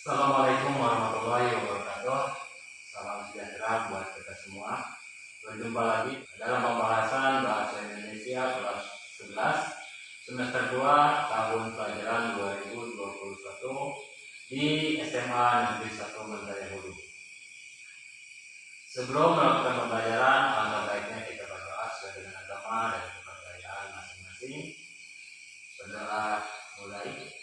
Assalamualaikum warahmatullahi wabarakatuh. Salam sejahtera buat kita semua. Berjumpa lagi dalam pembahasan Bahasa Indonesia kelas 11 semester 2 tahun pelajaran 2021 di SMA Negeri 1 Mentaya Hulu. Sebelum melakukan pembelajaran, alangkah baiknya kita berdoa sesuai dengan agama dan kepercayaan masing-masing. Berdoa mulai.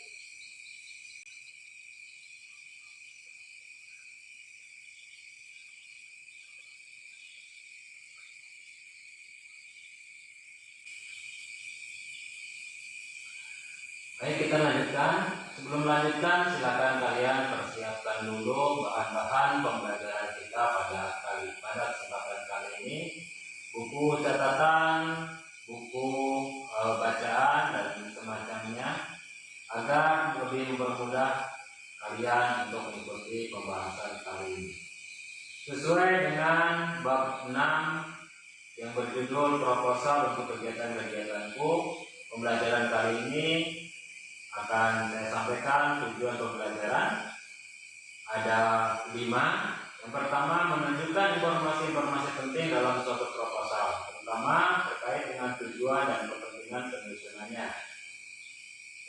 Baik, kita lanjutkan. Sebelum melanjutkan, silakan kalian persiapkan dulu bahan-bahan pembelajaran kita pada kesempatan kali ini. Buku catatan, buku bacaan dan semacamnya, agar lebih mempermudah kalian untuk mengikuti pembahasan kali ini. Sesuai dengan bab 6 yang berjudul proposal untuk kegiatan-kegiatanku, pembelajaran kali ini akan saya sampaikan tujuan pembelajaran. Ada 5. Yang pertama, menunjukkan informasi-informasi penting dalam suatu proposal, terutama terkait dengan tujuan dan kepentingan penyusunannya.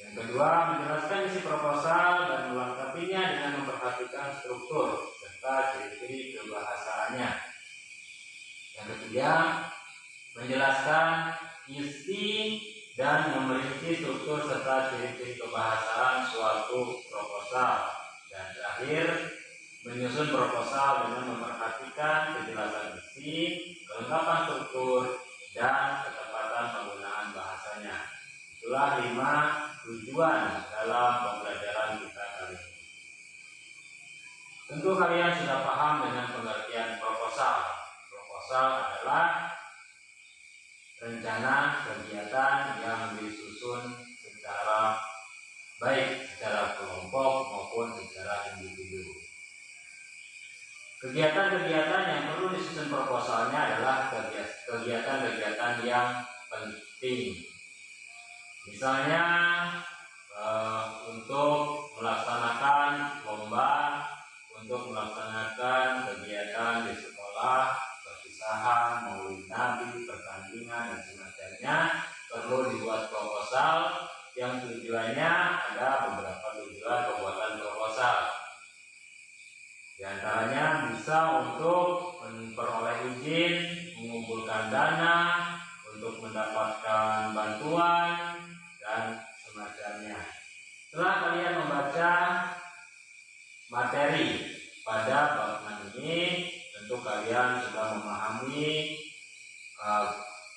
Yang kedua, menjelaskan isi proposal dan melengkapinya dengan memperhatikan struktur serta ciri-ciri kebahasaannya. Yang ketiga, menjelaskan isi dan memerinci struktur serta ciri-ciri kebahasaan suatu proposal. Dan terakhir, menyusun proposal dengan memperhatikan kejelasan isi, kelengkapan struktur, dan ketepatan penggunaan bahasanya. Itulah 5 tujuan dalam pembelajaran kita kali ini. Tentu kalian sudah paham dengan pengertian proposal. Proposal adalah rencana kegiatan yang disusun secara baik secara kelompok maupun secara individu. Kegiatan-kegiatan yang perlu disusun proposalnya adalah kegiatan-kegiatan yang penting. Misalnya untuk melaksanakan lomba, untuk melaksanakan kegiatan di sekolah, perpisahan, maulid nabi, pertandingan dan semacamnya, perlu dibuat proposal yang tujuannya ada beberapa tujuan pembuatan proposal. Di antaranya bisa untuk memperoleh izin, mengumpulkan dana, untuk mendapatkan bantuan dan semacamnya. Setelah kalian membaca materi pada bab 6 ini, tentu kalian sudah memahami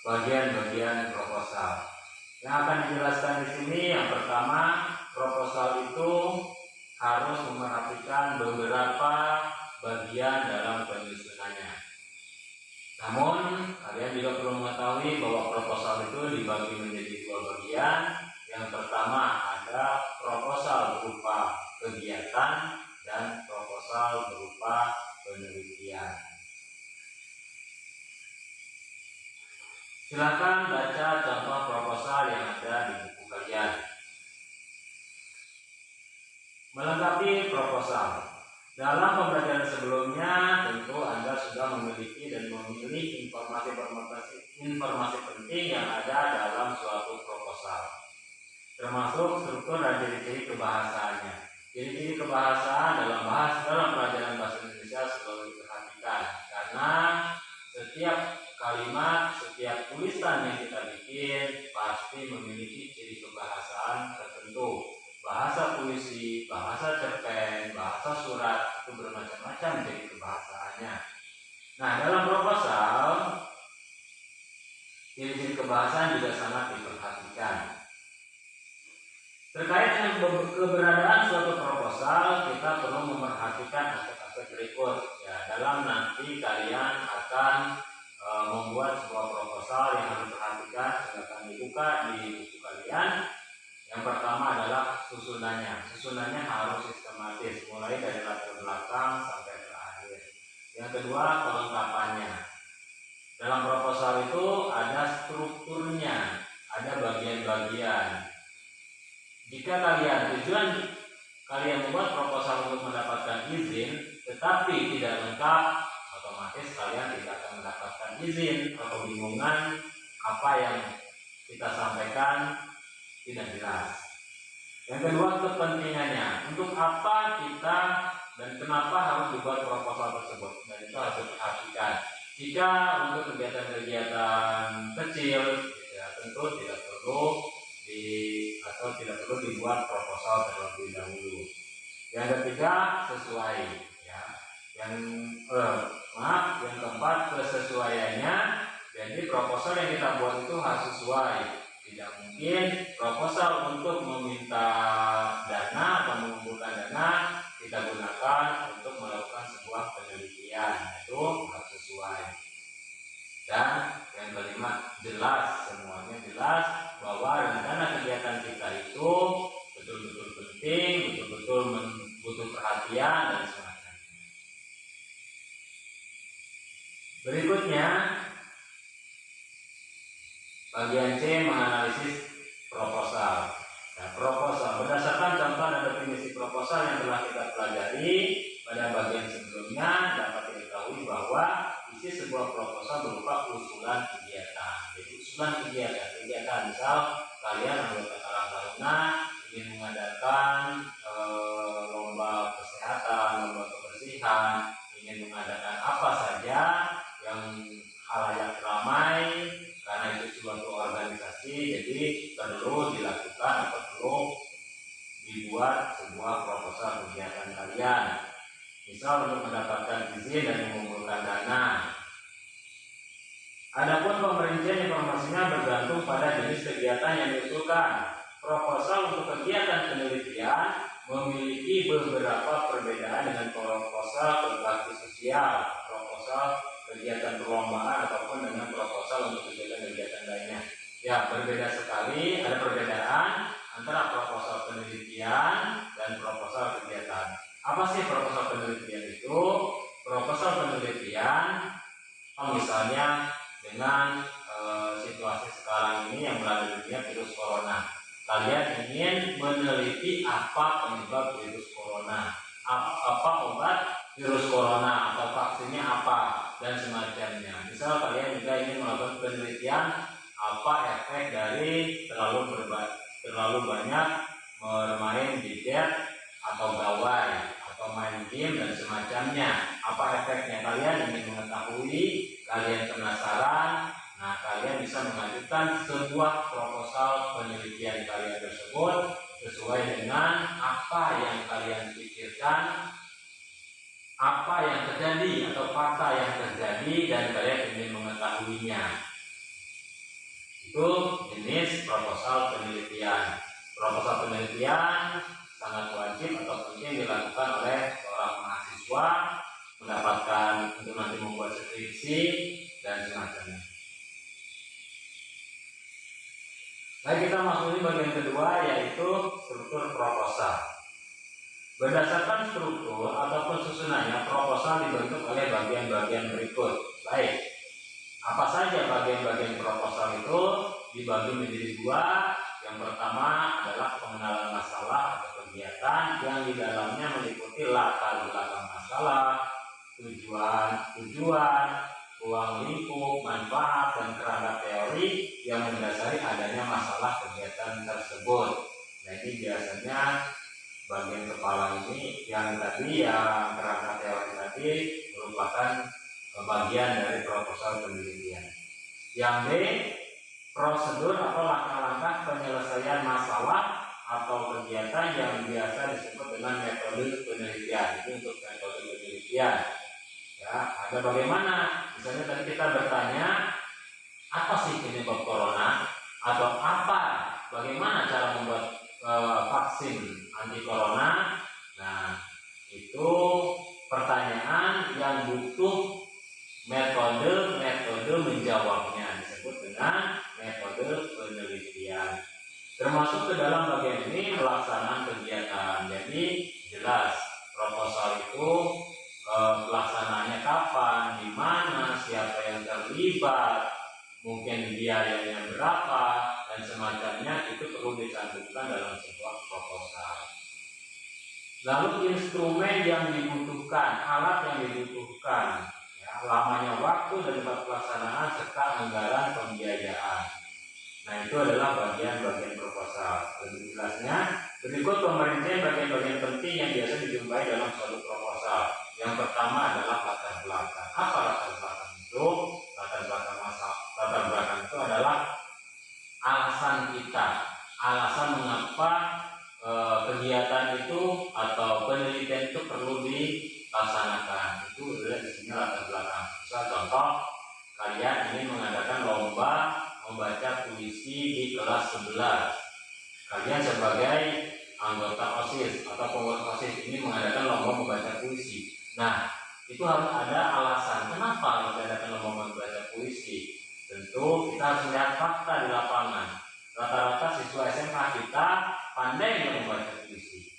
bagian-bagian proposal. Yang akan dijelaskan di sini, yang pertama, proposal itu harus memperhatikan beberapa bagian dalam penyusunannya. Namun, kalian juga perlu mengetahui bahwa proposal itu dibagi menjadi 2 bagian. Yang pertama ada proposal berupa kegiatan dan proposal berupa penelitian. Silakan baca contoh proposal yang ada di buku kalian. Melengkapi proposal. Dalam pembelajaran sebelumnya, tentu Anda sudah memiliki dan memilih informasi penting yang ada dalam suatu proposal, termasuk struktur dan ciri-ciri kebahasaannya. Ciri-ciri kebahasaan dalam pelajaran bahasa Indonesia selalu diperhatikan, karena setiap kalimat, setiap tulisan yang kita bikin pasti memiliki ciri kebahasaan tertentu. Bahasa puisi, bahasa cerpen, bahasa surat, itu bermacam-macam ciri kebahasaannya. Nah, dalam proposal, ciri-ciri kebahasaan juga sangat diperhatikan. Terkait dengan keberadaan suatu proposal, kita perlu memperhatikan aspek-aspek berikut. Ya, dalam nanti kalian akan membuat sebuah proposal yang harus diperhatikan, silakan dibuka di buku kalian. Yang pertama adalah susunannya. Susunannya harus sistematis, mulai dari latar belakang sampai terakhir. Yang kedua, kelengkapannya. Dalam proposal itu ada strukturnya, ada bagian-bagian. Jika tujuan kalian membuat proposal untuk tetapi tidak lengkap, otomatis kalian tidak akan mendapatkan izin atau kebingungan apa yang kita sampaikan tidak jelas. Yang kedua, kepentingannya. Untuk apa kita dan kenapa harus dibuat proposal tersebut? Dan itu harus diperhatikan. Jika untuk kegiatan-kegiatan kecil, ya, tentu tidak perlu dibuat proposal terlebih dahulu. Yang ketiga, sesuai. Ya. Yang keempat, kesesuaiannya. Jadi proposal yang kita buat itu harus sesuai. Tidak mungkin proposal untuk meminta dana atau mengumpulkan dana kita gunakan untuk melakukan sebuah penelitian. Itu harus sesuai. Dan yang kelima, jelas, semuanya jelas bahwa rencana kegiatan kita itu betul-betul penting, betul-betul butuh perhatian dan semacamnya. Berikutnya, bagian C, menganalisis proposal. Nah, proposal berdasarkan contoh dan definisi proposal yang telah kita pelajari pada bagian sebelumnya, dapat diketahui bahwa isi sebuah proposal berupa usulan kegiatan. Jadi usulan kegiatan, misal kalian anggota Karang Taruna ingin mengadakan lomba kesehatan, lomba kebersihan, ingin mengadakan apa saja yang khalayak ramai, karena itu suatu organisasi, jadi perlu dilakukan atau perlu dibuat sebuah proposal kegiatan kalian. Misal untuk mendapatkan izin dan mengumpulkan dana. Adapun pemerincian informasinya bergantung pada jenis kegiatan yang diusulkan. Proposal untuk kegiatan penelitian memiliki beberapa perbedaan dengan proposal berbakti sosial, proposal kegiatan perlombaan ataupun dengan proposal untuk kegiatan-kegiatan lainnya. Ya, berbeda sekali, ada perbedaan antara proposal penelitian dan proposal kegiatan. Apa sih proposal penelitian itu? Proposal penelitian, misalnya dengan situasi sekarang ini yang berada di dunia virus corona. Kalian ingin meneliti apa penyebab virus corona, apa obat virus corona atau vaksinnya apa dan semacamnya. Misal kalian juga ingin melakukan penelitian apa efek dari terlalu banyak bermain gadget atau gawai atau main game dan semacamnya. Apa efeknya? Kalian ingin mengetahui, kalian penasaran. Nah, kalian bisa mengajukan sebuah proposal penelitian kalian tersebut sesuai dengan apa yang kalian pikirkan, apa yang terjadi atau fakta yang terjadi dan kalian ingin mengetahuinya. Itu jenis proposal penelitian. Proposal penelitian sangat wajib atau penting dilakukan oleh seorang mahasiswa mendapatkan untuk nanti membuat skripsi dan semacamnya. Baik, kita masuki bagian kedua, yaitu struktur proposal. Berdasarkan struktur ataupun susunannya, proposal dibentuk oleh bagian-bagian berikut. Baik, apa saja bagian-bagian proposal itu? Dibagi menjadi dua. Yang pertama adalah pengenalan masalah atau kegiatan yang di dalamnya meliputi latar belakang masalah, tujuan, ruang lingkup, manfaat, dan kerangka teori yang mendasari adanya masalah kegiatan tersebut. Nah, ini biasanya bagian kepala ini yang kerangka teori tadi merupakan bagian dari proposal penelitian. Yang B, prosedur atau langkah-langkah penyelesaian masalah atau kegiatan yang biasa disebut dengan metode penelitian. Itu untuk metode penelitian. Ya, ada bagaimana? Misalnya tadi kita bertanya, apa sih penyebab corona? Atau bagaimana cara membuat vaksin anti corona? Nah, itu pertanyaan yang butuh metode menjawabnya, disebut dengan metode penelitian. Termasuk ke dalam bagian ini pelaksanaan kegiatan. Jadi jelas proposal itu pelaksanaannya kapan, di mana, siapa yang terlibat, mungkin biayanya berapa dan semacamnya, itu perlu dicantumkan dalam sebuah proposal. Lalu instrumen yang dibutuhkan dibutuhkan, alat yang dibutuhkan, ya, lamanya waktu dan tempat pelaksanaan serta anggaran pembiayaan. Nah, itu adalah bagian-bagian proposal. Lebih jelasnya, berikut pemerincian bagian-bagian penting yang biasa dijumpai dalam suatu proposal. Yang pertama adalah latar belakang. Apa latar belakang itu? Latar belakang itu adalah alasan kita, alasan mengapa kegiatan itu atau penelitian itu perlu dilaksanakan. Itu adalah di sini latar belakang. Misal contoh, kalian ingin mengadakan lomba membaca puisi di kelas 11. Kalian sebagai anggota OSIS atau pengurus OSIS ini mengadakan lomba membaca puisi. Nah, itu harus ada alasan kenapa kita adakan lomba membaca puisi. Tentu kita harus melihat fakta di lapangan. Rata-rata siswa SMA kita pandai membaca puisi.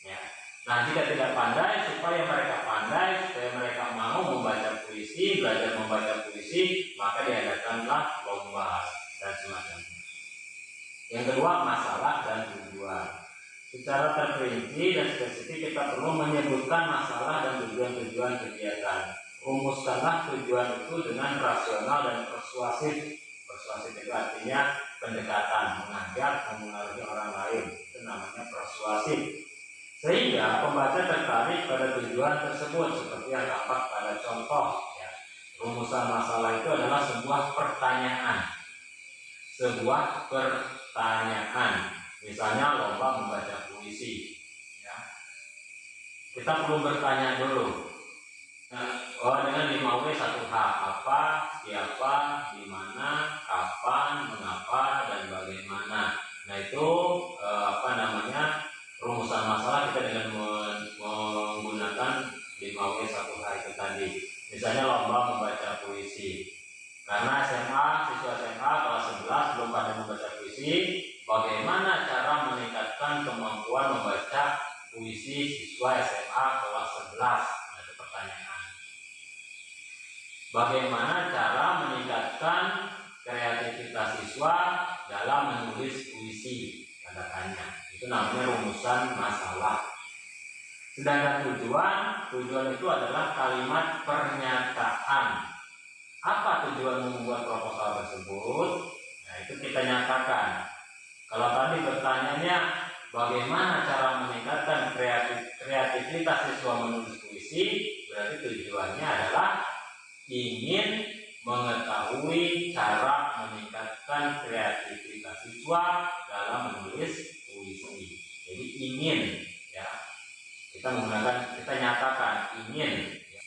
Ya. Nah, jika tidak pandai, supaya mereka pandai, supaya mereka mau membaca puisi, belajar membaca puisi, maka diadakanlah lomba dan semacamnya. Yang kedua, masalah dan tujuan. Secara terperinci dan spesifik kita perlu menyebutkan masalah dan tujuan-tujuan kegiatan. Rumuskanlah tujuan itu dengan rasional dan persuasif. Persuasif itu artinya pendekatan, mengajak, mempengaruhi orang lain. Itu namanya persuasif. Sehingga pembaca tertarik pada tujuan tersebut, seperti yang dapat pada contoh. Ya. Rumusan masalah itu adalah sebuah pertanyaan. Sebuah pertanyaan. Misalnya lomba membaca puisi. Ya. Kita perlu bertanya dulu. Dengan 5W 1H, apa, siapa, di mana, kapan, mengapa, dan bagaimana. Nah, itu rumusan masalah kita dengan menggunakan 5W 1H itu tadi. Misalnya lomba membaca puisi. Karena siswa SMA kelas 11 belum pada membaca puisi, bagaimana cara meningkatkan kemampuan membaca puisi siswa SMA kelas 11? Nah, itu pertanyaan. Bagaimana cara meningkatkan kreativitas siswa dalam menulis puisi? Tanda tanya. Itu namanya rumusan masalah. Sedangkan tujuan itu adalah kalimat pernyataan. Apa tujuan membuat proposal tersebut? Nah, itu kita nyatakan. Kalau tadi bertanyanya bagaimana cara meningkatkan kreativitas siswa menulis puisi, berarti tujuannya adalah ingin mengetahui cara meningkatkan kreativitas siswa dalam menulis puisi. Jadi ingin, ya, kita nyatakan ingin. Ya.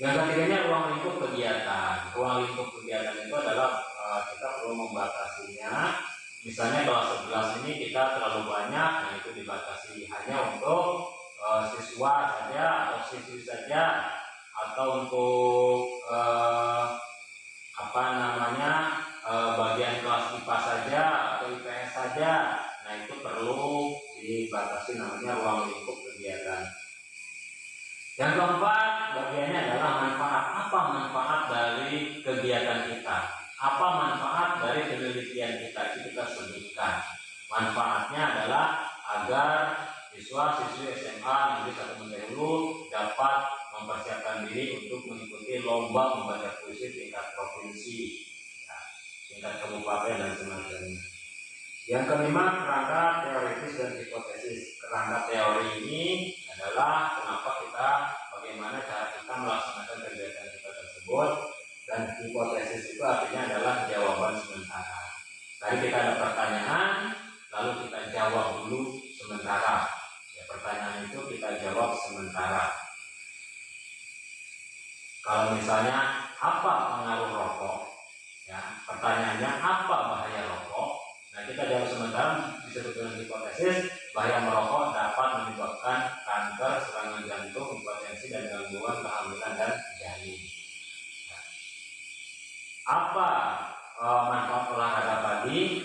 Yang ketiganya ruang lingkup kegiatan. Ruang lingkup kegiatan itu adalah kita perlu membatasinya. Misalnya kelas 11 ini kita terlalu banyak, nah itu dibatasi hanya untuk siswa saja atau siswi saja, atau untuk bagian kelas IPA saja atau IPS saja. Nah, itu perlu dibatasi, namanya ruang lingkup kegiatan. Yang keempat, bagiannya adalah manfaat. Apa manfaat dari kegiatan kita? Apa manfaat dari penelitian kita? Itu kita sebutkan. Manfaatnya adalah agar siswa-siswi SMA Negeri 1 Mentahulu dapat mempersiapkan diri untuk mengikuti lomba membaca puisi tingkat provinsi, ya, tingkat kabupaten dan semacamnya. Yang kelima, kerangka teoritis dan hipotesis. Kerangka teori ini adalah bagaimana cara kita melaksanakan kegiatan kita tersebut, dan hipotesis itu artinya adalah jawaban sementara. Tadi kita ada pertanyaan, lalu kita jawab dulu sementara. Ya, pertanyaan itu kita jawab sementara. Kalau misalnya apa pengaruh rokok, ya, pertanyaannya apa bahaya rokok. Nah, kita jawab sementara disebut dengan hipotesis. Bahaya merokok dapat menyebabkan kanker, serangan jantung, hipertensi, dan gangguan kehamilan dan janin. Nah, apa manfaat olahraga tadi?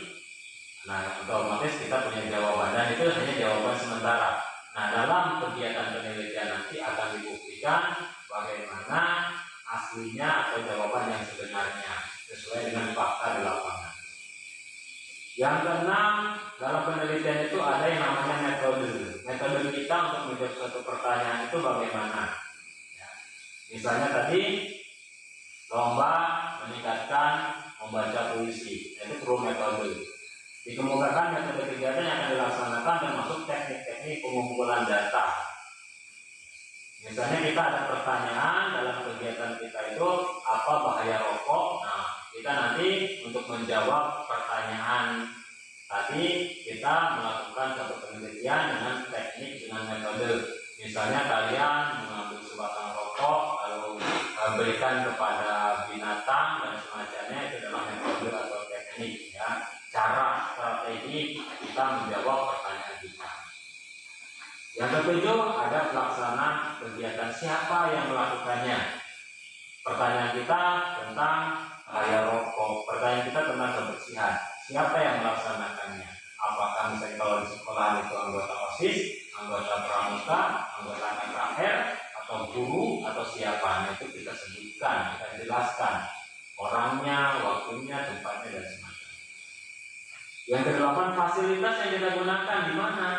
Nah, otomatis kita punya jawaban, dan itu hanya jawaban sementara. Nah, dalam kegiatan penelitian nanti akan dibuktikan bagaimana aslinya atau jawaban yang sebenarnya sesuai dengan fakta di lapangan. Yang keenam, dalam penelitian itu ada yang namanya metode. Metode kita kita untuk menjawab suatu pertanyaan itu bagaimana. Ya. Misalnya tadi lomba meningkatkan membaca puisi, itu perlu metode. Dikemukakan metode kegiatan yang akan dilaksanakan termasuk teknik-teknik pengumpulan data. Misalnya kita ada pertanyaan dalam kegiatan kita itu apa bahaya rokok. Nah, kita nanti untuk menjawab pertanyaan tadi kita melakukan satu penelitian dengan teknik dengan metode. Misalnya kalian mengambil sebatang rokok lalu berikan kepada binatang dan semacamnya, itu adalah metode atau teknik ya. Cara strategi kita menjawab pertanyaan kita. Yang ketujuh, ada pelaksana kegiatan, siapa yang melakukannya. Pertanyaan kita tentang bahaya rokok, pertanyaan kita tentang kebersihan, siapa yang melaksanakannya. Apakah misalnya kalau di sekolah itu anggota OSIS, anggota pramuka, anggota KKR, atau guru, atau siapa. Nah, itu kita sebutkan, kita jelaskan orangnya, waktunya, tempatnya, dan semacamnya. Yang kedelapan, fasilitas yang kita gunakan di mana?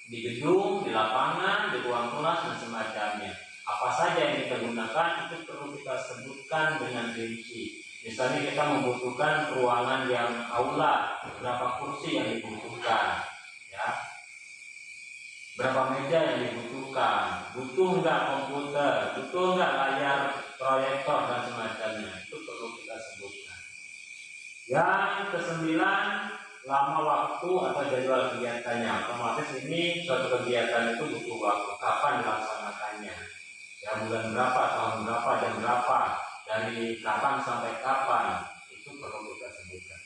Di gedung, di lapangan, di ruang kelas, dan semacamnya. Apa saja yang kita gunakan itu perlu kita sebutkan dengan rinci. Misalnya kita membutuhkan ruangan yang aula, berapa kursi yang dibutuhkan, ya, berapa meja yang dibutuhkan, butuh nggak komputer, butuh nggak layar proyektor dan semacamnya, itu perlu kita sebutkan. Yang kesembilan, lama waktu atau jadwal kegiatannya. Otomatis ini suatu kegiatan itu butuh waktu, kapan dilaksanakannya, ya, bulan berapa, tahun berapa, jam berapa, dari kapan sampai kapan, itu perlu kita sebutkan.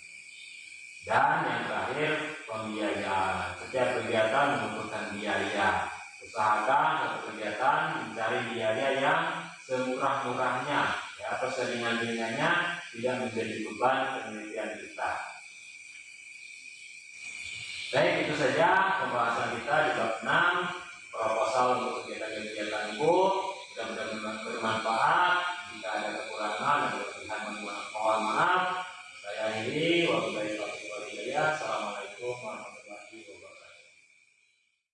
Dan yang terakhir, pembiayaan. Setiap kegiatan membutuhkan biaya. Usahakan satu kegiatan mencari biaya yang semurah-murahnya, ya, atau seringan-ringannya, tidak menjadi beban penelitian kita. Baik, itu saja pembahasan kita di bab 6, proposal untuk kegiatan-kegiatan Bu. Mudah-mudahan bermanfaat. Jika ada kekurangan dan kelebihan, mohon maaf. Saya akhiri. Wabillahi